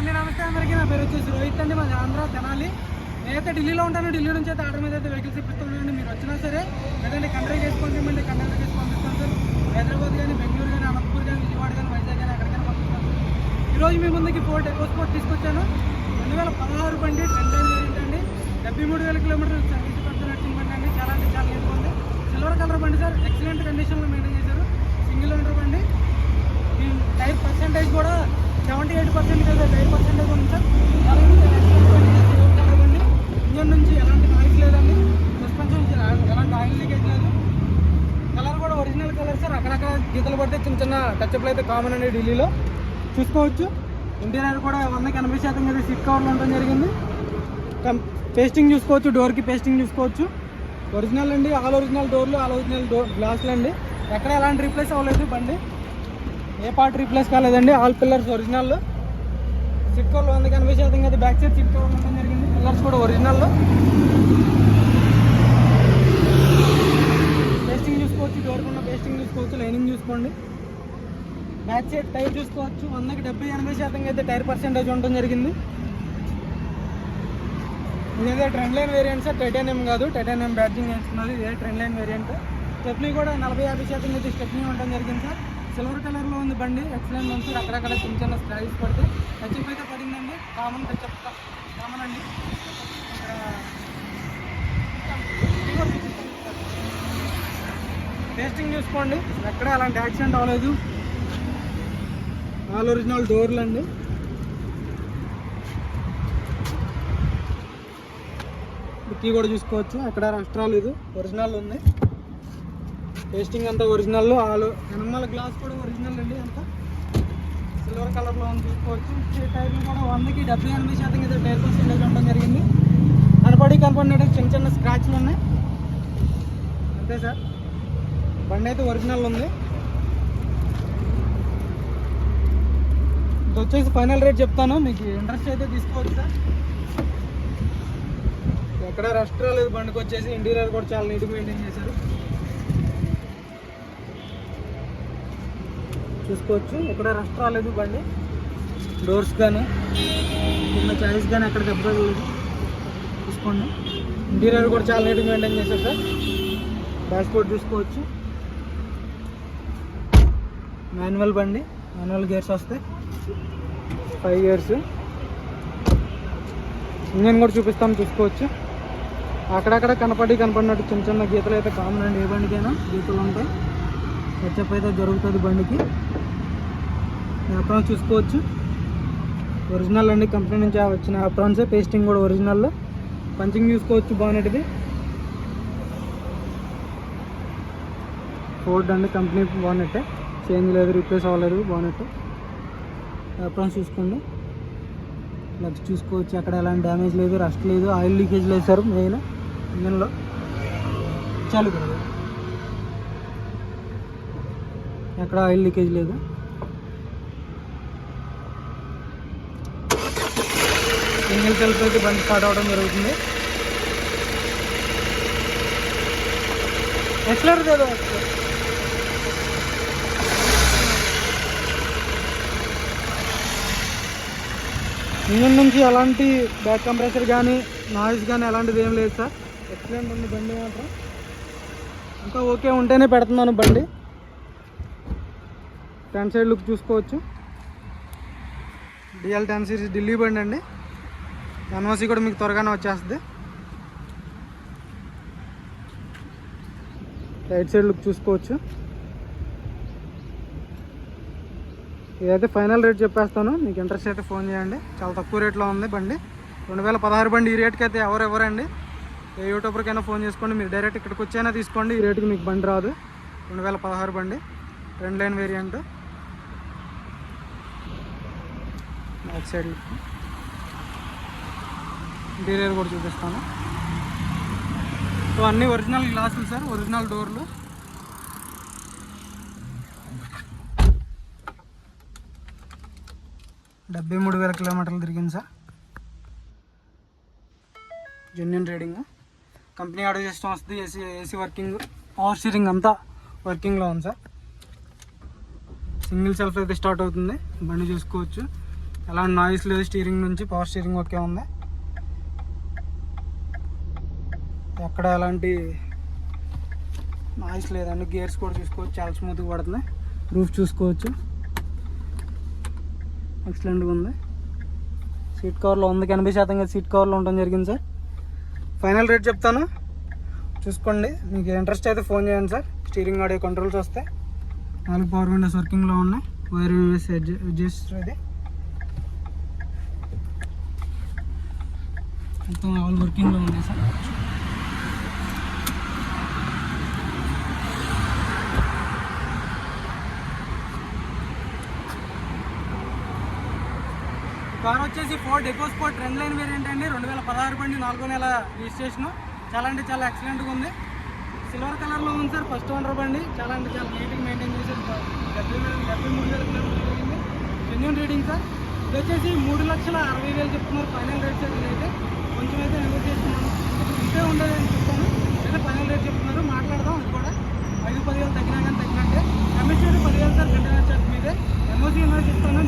అండి, నమస్తే అందరికీ. నా పేరు వచ్చేసి రోహిత్ అండి, మాది ఆంధ్ర తెనాలి. నేనైతే ఢిల్లీలో ఉంటాను. ఢిల్లీ నుంచి అయితే ఆర్డర్ మీద అయితే వెహికల్స్ ఇప్పిస్తున్నానండి. మీరు వచ్చినా సరే లేదంటే కంట్రీ చేసుకొని ఇవ్వండి, కంట్రీ చేసి పంపిస్తాను సార్. హైదరాబాద్ కానీ, బెంగళూరు కానీ, అనంతపూర్ కానీ, విజయవాడ కానీ, వైజాగ్ కానీ ఎక్కడికైనా పంపిస్తాను. ఈరోజు మీ ముందుకి ఫోర్డ్ ఎకోస్పోర్ట్ తీసుకొచ్చాను. 2016 బండి, 10 లైన్ వేరియంట్ అండి. 73,000 కిలోమీటర్లు సర్వీస్ పడుతున్న నడిచిన బండి అండి. చాలా అంటే చాలా నీట్గా ఉంది. సిల్వర్ కలర్ బండి సార్, ఎక్సలెంట్ కండిషన్లో మెయింటైన్ చేశారు. సింగిల్ ఓనర్ బండి. ఈ టైర్ పర్సెంటేజ్ కూడా 78% టైర్ పర్సెంటేజ్ ఉంది సార్. బండి ఇంజన్ నుంచి ఎలాంటి నాయిస్ లేదండి. సస్పెన్షన్ నుంచి ఎలాంటి ఆయిల్ లీకేజ్ లేదు. కలర్ కూడా ఒరిజినల్ కలర్ సార్. అక్కడక్కడ గీతలు పడితే చిన్న చిన్న టచ్అప్లు అయితే కామన్ అండి ఢిల్లీలో. చూసుకోవచ్చు. ఇంటీరియర్ కూడా 100% అయితే సీట్ కవర్లు ఉండడం జరిగింది. పేస్టింగ్ చూసుకోవచ్చు, డోర్కి పేస్టింగ్ చూసుకోవచ్చు. ఒరిజినల్ అండి, ఆల్ ఒరిజినల్ డోర్లు, ఆల్ ఒరిజినల్ గ్లాసులు అండి. ఎక్కడ ఎలాంటి రీప్లేస్ అవ్వలేదు బండి. ఏ పార్ట్ రీప్లేస్ కాలేదండి. All pillars original. సీట్ కవర్లు 100% అయితే బ్యాక్ సైడ్ సీట్ కవర్లు ఉండడం జరిగింది. పిల్లర్స్ కూడా ఒరిజినల్. పేస్టింగ్ చూసుకోవచ్చు, డోర్కి ఉన్న పేస్టింగ్ చూసుకోవచ్చు, లైనింగ్ చూసుకోండి. బ్యాక్ సైడ్ టైర్ చూసుకోవచ్చు. 100కి 70-80% అయితే టైర్ పర్సెంటేజ్ ఉండడం జరిగింది. ఇదైతే trend line variant sir, titanium కాదు. టైటానియం బ్యాడ్జింగ్ వేస్తున్నది. ఇదే ట్రెండ్ లైన్ వేరియంట్. స్టెప్నీ కూడా 40-50% అయితే స్టెప్నీ ఉండడం జరిగింది సార్. సిల్వర్ కలర్లో ఉంది బండి. ఎక్సలెంట్ ఉంది సార్. అక్కడక్కడ చిన్న చిన్న స్క్రాచెస్ పడితే టచ్అప్ అయితే పడిందండి. కామన్ టచ్అప్ కామన్ అండి. టేస్టింగ్ చూసుకోండి. ఎక్కడ అలాంటి యాక్సిడెంట్ అవ్వలేదు. ఆల్ ఒరిజినల్ డోర్లు అండి. కీ కూడా చూసుకోవచ్చు. అక్కడ రస్ట్రాల్ ఇది ఒరిజినల్ ఉంది. పేస్టింగ్ అంతా ఒరిజినల్. ఆల్ వెనమాల గ్లాస్ కూడా ఒరిజినల్ అండి. అంతా సిల్వర్ కలర్లో ఉంది చూసుకోవచ్చు. టైర్లు కూడా 100కి 70-80% అయితే టైర్ పర్సెంటేజ్ ఉండడం జరిగింది. కనపడినట్టు చిన్న చిన్న స్క్రాచ్లు ఉన్నాయి అంతే సార్. బండి అయితే ఒరిజినల్ ఉంది. ఇది వచ్చేసి ఫైనల్ రేట్ చెప్తాను. మీకు ఇంట్రెస్ట్ అయితే తీసుకోవచ్చు సార్. ఎక్కడ రస్ట్ రాలేదు బండికి వచ్చేసి. ఇంటీరియర్ కూడా చాలా నీట్గా మెయింటైన్ చేశారు. చూసుకోవచ్చు. ఎక్కడ రస్ట్ రాలేదు బండి. డోర్స్ కానీ కింద చాయిస్ కానీ ఎక్కడ దెబ్బలేదు. చూసుకోండి. ఇంటీరియర్ కూడా చాలా నీట్గా మెయింటైన్ చేశారు సార్. డాష్ బోర్డ్ చూసుకోవచ్చు. మాన్యువల్ బండి, మాన్యువల్ గేర్స్ వస్తాయి. 5 గేర్స్. ఇంజన్ కూడా చూపిస్తాను చూసుకోవచ్చు. అక్కడక్కడ కనపడినట్టు చిన్న చిన్న గీతలు అయితే కామన్ అండి. ఏ బండికైనా గీతలు ఉంటాయి. టచ్అప్ అయితే జరుగుతుంది బండికి. అప్రాన్స్ చూసుకోవచ్చు. ఒరిజినల్ అండి. కంపెనీ నుంచి వచ్చిన అప్రాన్సే. పేస్టింగ్ కూడా ఒరిజినల్. పంచింగ్ చూసుకోవచ్చు. బానెట్ది ఫోర్డ్ అండి. కంపెనీ బానెట్ చేంజ్ లేదు, రీప్లేస్ అవ్వలేదు బానెట్. అప్రాన్స్ చూసుకోండి. లగ్స్ చూసుకోవచ్చు. అక్కడ ఎలాంటి డ్యామేజ్ లేదు, రస్ట్ లేదు, ఆయిల్ లీకేజ్ లేదు సార్. మెయిన్ ఇంజన్లో చాలు కదా, ఎక్కడ ఆయిల్ లీకేజ్ లేదు. సింగిల్ సెల్ఫ్ అయితే బండి స్టార్ట్ అవ్వడం జరుగుతుంది. ఎక్సలెంట్ లేదు. ఇంజన్ నుంచి ఎలాంటి బ్యాక్ కంప్రెసర్ కానీ నాయిస్ కానీ అలాంటిది ఏం లేదు సార్. ఎక్సలెంట్ ఉంది బండి మాత్రం. ఇంకా ఓకే ఉంటేనే పెడుతున్నాను బండి. ఫ్రంట్ సైడ్ లుక్ చూసుకోవచ్చు. DL 10 సిరీస్ ఢిల్లీ బండి అండి. ఎన్ఓసి కూడా మీకు త్వరగానే వచ్చేస్తుంది. రైట్ సైడ్ లుక్ చూసుకోవచ్చు. ఇదైతే ఫైనల్ రేట్ చెప్పేస్తాను. మీకు ఇంట్రెస్ట్ అయితే ఫోన్ చేయండి. చాలా తక్కువ రేట్లో ఉంది బండి. 2016 బండి. ఈ రేట్కి అయితే ఎవరండి. ఏ యూట్యూబర్కైనా ఫోన్ చేసుకోండి. మీరు డైరెక్ట్ ఇక్కడికి వచ్చైనా తీసుకోండి. ఈ రేటుకి మీకు బండి రాదు. 2016 బండి, trend line variant. Back side interior కూడా చూపిస్తాను. సో అన్నీ ఒరిజినల్ గ్లాసులు సార్, ఒరిజినల్ డోర్లు. డెబ్బై 73,000 కిలోమీటర్లు తిరిగింది sir. Genuine reading. Company order system వస్తుంది. ఏసీ వర్కింగ్, పవర్ స్టీరింగ్ అంతా వర్కింగ్లో ఉంది సార్. సింగిల్ సెల్ఫ్ అయితే స్టార్ట్ అవుతుంది బండి చూసుకోవచ్చు. ఎలాంటి నాయిస్ లేదు. స్టీరింగ్ నుంచి పవర్ స్టీరింగ్ ఓకే ఉంది. ఎక్కడ ఎలాంటి నాయిస్ లేదండి. గేర్స్ కూడా చూసుకోవచ్చు, చాలా స్మూత్గా పడుతుంది. రూఫ్ చూసుకోవచ్చు, ఎక్సలెంట్గా ఉంది. సీట్ కవర్లో ఉంది, 80% సీట్ కవర్లో ఉండడం జరిగింది సార్. ఫైనల్ రేట్ చెప్తాను, చూసుకోండి. మీకు ఇంట్రెస్ట్ అయితే ఫోన్ చేయండి సార్. స్టీరింగ్ ఆడియో కంట్రోల్స్ వస్తాయి, 4 పవర్ విండోస్ వర్కింగ్లో ఉన్నాయి. వైర్ యూఎస్ అడ్జస్టర్ ఇది మొత్తం ఆల్ వర్కింగ్లో ఉంది సార్. కార్ వచ్చేసి Ford EcoSport trend line variant అండి. 2016 బండి, 4వ నెల రిజిస్ట్రేషన్. చాలా అంటే చాలా ఎక్సలెంట్గా ఉంది. సిల్వర్ కలర్లో ఉంది సార్. ఫస్ట్ ఓనర్ బండి. చాలా అంటే చాలా నీట్గా మెయింటైన్ చేశారు. 73,000 కిలోమీటర్లు తిరిగింది. Genuine reading sir. ఇది వచ్చేసి 3,60,000 చెప్తున్నారు ఫైనల్ రేట్ సార్. అయితే కొంచెం అయితే నెగోషియేషన్ ఇంతే ఉండదు అని చెప్తాను. అయితే ఫైనల్ రేట్ చెప్తున్నారు, మాట్లాడదాం. అది కూడా 5-10,000 తగ్గినా కానీ తగ్గినట్టే. Commission 10,000 sir. కంటైనర్ చార్జ్ మీదే. ఎంఓసీ ఇన్వాయిస్ ఇస్తాను,